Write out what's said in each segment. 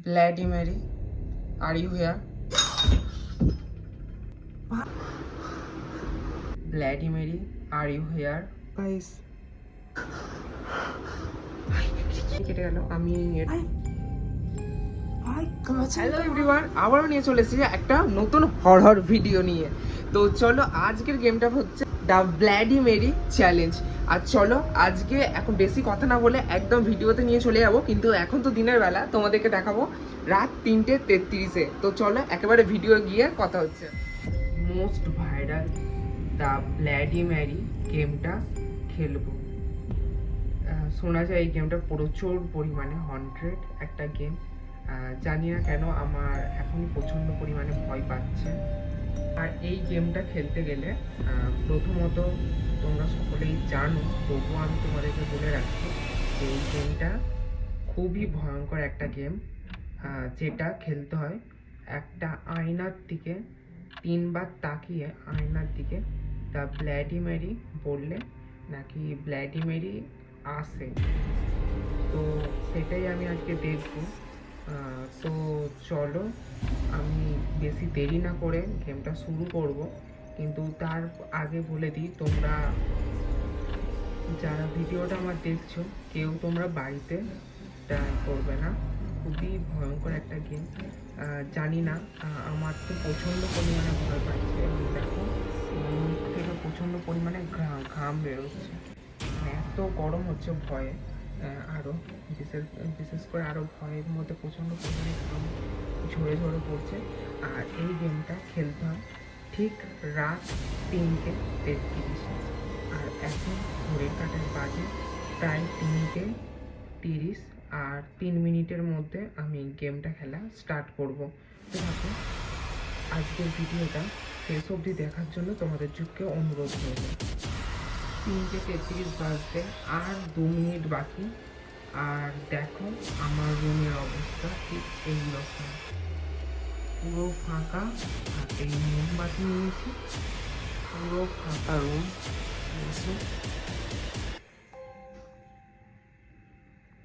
Bloody Mary, are you here? Bloody Mary, are you here? Guys, কেটে গেল। আমি hello everyone, আবারও নিয়ে চলে এসেছি একটা নতুন হরর ভিডিও নিয়ে। তো চলো, আজকের গেমটা হচ্ছে দ্য ব্লাডি মেরি চ্যালেঞ্জ। আর চলো আজকে এখন বেশি কথা না বলে একদম ভিডিওতে নিয়ে চলে যাবো। কিন্তু এখন তো দিনের বেলা, তোমাদেরকে দেখাবো রাত 3:33-এ। তো চলো একেবারে ভিডিও গিয়ে কথা হচ্ছে। Most viral the bloody Mary গেমটা খেলবো। শোনা যায় এই গেমটা প্রচুর পরিমাণে হন্টেড একটা গেম। জানি না কেন আমার এখনই প্রচণ্ড পরিমাণে ভয় পাচ্ছে। আর এই গেমটা খেলতে গেলে প্রথমত তোমরা সকলেই জানো, তবুও আমি তোমাদেরকে বলে রাখছি যে এই গেমটা খুবই ভয়ঙ্কর একটা গেম। যেটা খেলতে হয় একটা আয়নার দিকে 3বার তাকিয়ে আয়নার দিকে দ্য ব্লাডি মেরি বললে নাকি ব্লাডি মেরি আসে। তো সেটাই আমি আজকে দেখবো। তো চলো, আমি বেশি দেরি না করে গেমটা শুরু করব। কিন্তু তার আগে বলে দিই, তোমরা যারা ভিডিওটা আমার দেখছো কেউ তোমরা বাড়িতে ট্রাই করবে না। খুবই ভয়ঙ্কর একটা গেম। জানি না, আমার তো প্রচণ্ড পরিমাণে ভয় পাচ্ছে। দেখো মুখ থেকে প্রচণ্ড পরিমাণে ঘাম বেরোচ্ছে, এত গরম হচ্ছে ভয়ে। আরও বিশেষ করে আরও ভয়ের মধ্যে প্রচণ্ড পরিমাণে ঘাম ঝরে ঝরে পড়ছে। আর এই গেমটা খেলতে হয় ঠিক রাত 3:33। আর এখন ঘড়ির কাঁটায় বাজে প্রায় 3:30। আর 3 মিনিটের মধ্যে আমি গেমটা খেলা স্টার্ট করব। তো দেখো, আজকের ভিডিওটা শেষ অবধি দেখার জন্য তোমাদের যুগকে অনুরোধ করব। 3:33 বাজতে আর 2 মিনিট বাকি। আর দেখো আমার রুমের অবস্থা ঠিক এই রকম, পুরো ফাঁকা। আর এই মোমবাতি নিয়েছি, পুরো ফাঁকা রুম।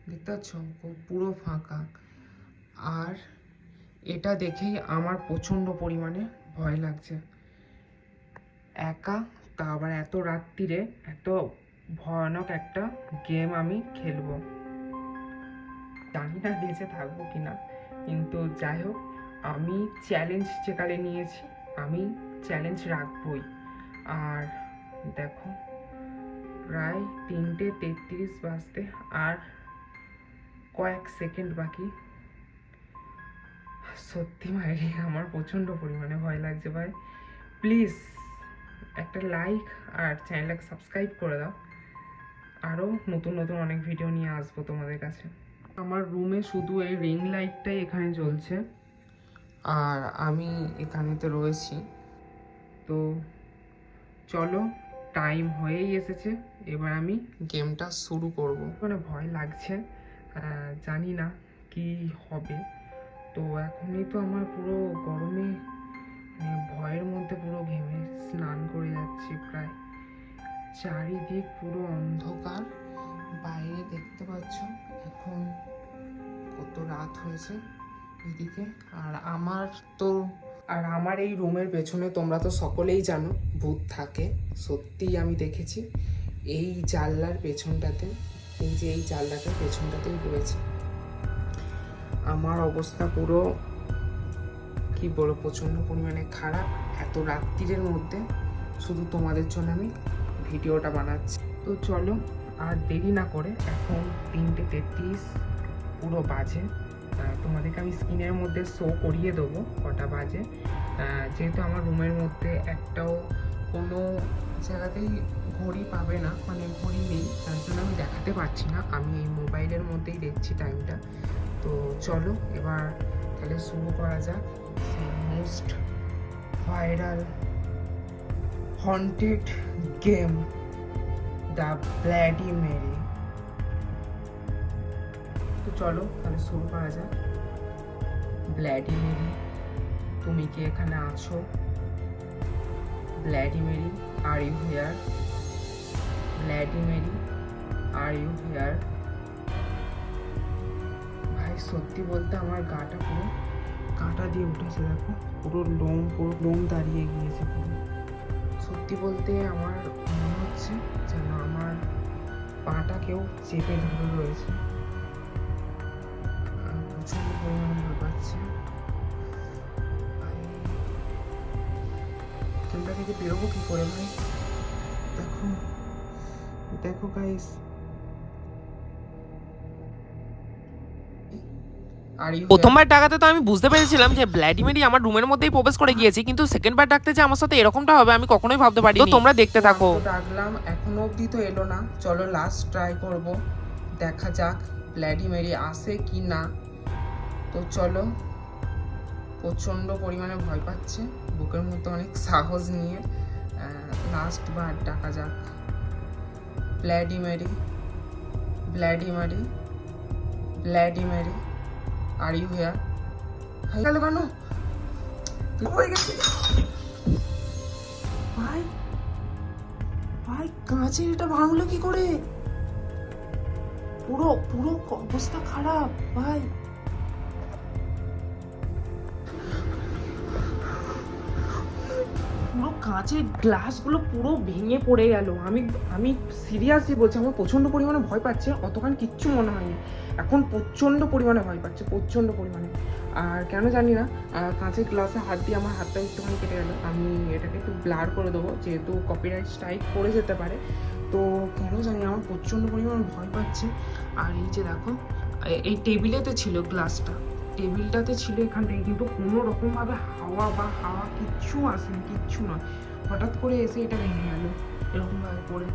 দেখতে পাচ্ছ পুরো ফাঁকা। আর এটা দেখেই আমার প্রচণ্ড পরিমাণে ভয় লাগছে। একা, তা আবার এত রাত্রিরে এত ভয়ানক একটা গেম আমি খেলবো। জানি না বেঁচে থাকবো কিনা, কিন্তু যাই হোক, আমি চ্যালেঞ্জ যেকালে নিয়েছি আমি চ্যালেঞ্জ রাখবই। আর দেখো প্রায় 3:33 বাজতে আর কয়েক সেকেন্ড বাকি। সত্যি মাইরি আমার প্রচণ্ড পরিমাণে ভয় লাগছে ভাই। প্লিজ একটা লাইক আর চ্যানেলটাকে সাবস্ক্রাইব করে দাও। আরও নতুন নতুন অনেক ভিডিও নিয়ে আসবো তোমাদের কাছে। আমার রুমে শুধু এই রিং লাইটটাই এখানে জ্বলছে, আর আমি এখানেতে রয়েছি। তো চলো, টাইম হয়েই এসেছে, এবার আমি গেমটা শুরু করব। মানে ভয় লাগছে, জানি না কি হবে। তো এখনই তো আমার পুরো গরমে ভয়ের মধ্যে পুরো ঘেমে স্নান করে যাচ্ছি প্রায়। চারিদিক পুরো অন্ধকার, বাইরে দেখতে পাচ্ছ এখন কত রাত হয়েছে এদিকে। আর আমার এই রুমের পেছনে তোমরা তো সকলেই জানো ভূত থাকে। সত্যিই আমি দেখেছি এই জানলার পেছনটাতে, এই যে এই জানলাটার পেছনটাতেই রয়েছে। আমার অবস্থা পুরো কি বলবো, প্রচণ্ড পরিমাণে খারাপ। এত রাত্রিরের মধ্যে শুধু তোমাদের জন্য আমি ভিডিওটা বানাচ্ছি। তো চলো আর দেরি না করে, এখন 3:33 পুরো বাজে। তোমাদেরকে আমি স্ক্রিনের মধ্যে শো করিয়ে দেবো কটা বাজে। যেহেতু আমার রুমের মধ্যে একটাও কোনো জায়গাতেই ঘড়ি পাবে না, মানে ঘড়ি নেই, তার জন্য আমি দেখাতে পারছি না। আমি এই মোবাইলের মধ্যেই দেখছি টাইমটা। তো চলো এবার তাহলে শুরু করা যাক most viral haunted game the bloody Mary. তো চলো তাহলে শুরু করা যাক। ব্লাডি মেরি, তুমি কি এখানে আছো? Bloody Mary, are you here? Bloody Mary, are you here? ভাই ভাই সত্যি বলতে আমার গাটা পুরো কাঁটা দিয়ে উঠেছে, দেখো পুরো লোম দাঁড়িয়ে গিয়েছে পুরো। সত্যি বলতে আমার মনে হচ্ছে যেন আমার পাটা কেউ চেপে ধরে রয়েছে, প্রচন্ড পরিমাণে ভয় পাচ্ছে। গেমটা থেকে বেরোবো কি করে ভাই? দেখো দেখো গাইস, প্রথমবার ডাকাতে তো আমি বুঝতে পেরেছিলাম যে ব্ল্যাডিমেরি আমার রুমের মধ্যেই প্রবেশ করে গিয়েছে, কিন্তু সেকেন্ড বার ডাকতে যে আমার সাথে এরকমটা হবে আমি কখনোই ভাবতে পারিনি। তো তোমরা দেখতে থাকো। ডাকলাম এখনো অবধি তো এলো না, চলো লাস্ট ট্রাই করব, দেখা যাক ব্ল্যাডিমেরি আসে কি না। তো চলো, প্রচন্ড পরিমাণে ভয় পাচ্ছে, বুকের মধ্যে অনেক সাহস নিয়ে লাস্ট বার ডাকা যাক। ব্ল্যাডিমেরি, ব্ল্যাডিমেরি, ব্ল্যাডিমেরি, আর ইউ হিয়ার? হয়ে গেল কেন? হয়ে গেছে ভাই, ভাই কাঁচের এটা ভাঙলো কি করে? পুরো পুরো অবস্থা খারাপ ভাই। পুরো কাঁচের গ্লাসগুলো পুরো ভেঙে পড়ে গেল। আমি সিরিয়াসলি বলছি, আমার প্রচন্ড পরিমাণে ভয় পাচ্ছে, অতখানি কিচ্ছু মনে হয়নি, এখন প্রচন্ড পরিমাণে ভয় পাচ্ছে, প্রচন্ড পরিমাণে। আর কেন জানি না, কাঁচের গ্লাসে হাত দিয়ে আমার হাতটা একটুখানি কেটে গেল। আমি এটাকে একটু ব্লার করে দেবো, যেহেতু কপিরাইট স্ট্রাইক পড়ে যেতে পারে। তো কেন জানি আমার প্রচন্ড পরিমাণে ভয় পাচ্ছে। আর এই যে দেখো, এই টেবিলেতে ছিল গ্লাসটা, টেবিলটাতে ছিল এখানটায়, কিন্তু কোনো রকমভাবে হাওয়া কিচ্ছু আসেনি, কিচ্ছু নয়, হঠাৎ করে এসে এটা ভেঙে গেল এরকমভাবে পড়ে।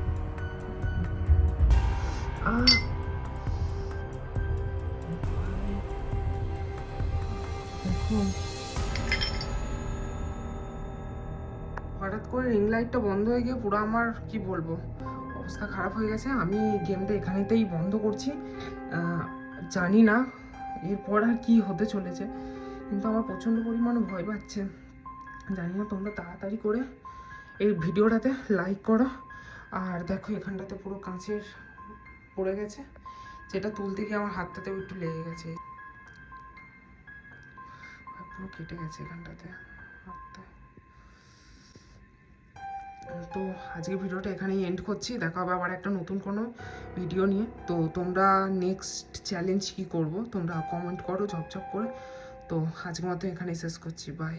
দেখুন, হঠাৎ করে রিং লাইটটা বন্ধ হয়ে গিয়ে পুরো আমার কি বলবো, অবস্থা খারাপ হয়ে গেছে। আমি গেমটা এখানেতেই বন্ধ করছি, জানি না এরপর আর কি হতে চলেছে, কিন্তু আমার প্রচণ্ড পরিমাণে ভয় পাচ্ছে। জানি না, তোমরা তাড়াতাড়ি করে এই ভিডিওটাতে লাইক করো। আর দেখো এখানটাতে পুরো কাঁচের পড়ে গেছে, যেটা তুলতে গিয়ে আমার হাতটাতেও একটু লেগে গেছে, পুরো কেটে গেছে এখানটাতে হাতটা। তো আজকে ভিডিওটা এখানেই এন্ড করছি, দেখা হবে আবার একটা নতুন কোনো ভিডিও নিয়ে। তো তোমরা নেক্সট চ্যালেঞ্জ কি করব তোমরা কমেন্ট করো ঝপঝপ করে। তো আজকের মতো এখানেই শেষ করছি, বাই।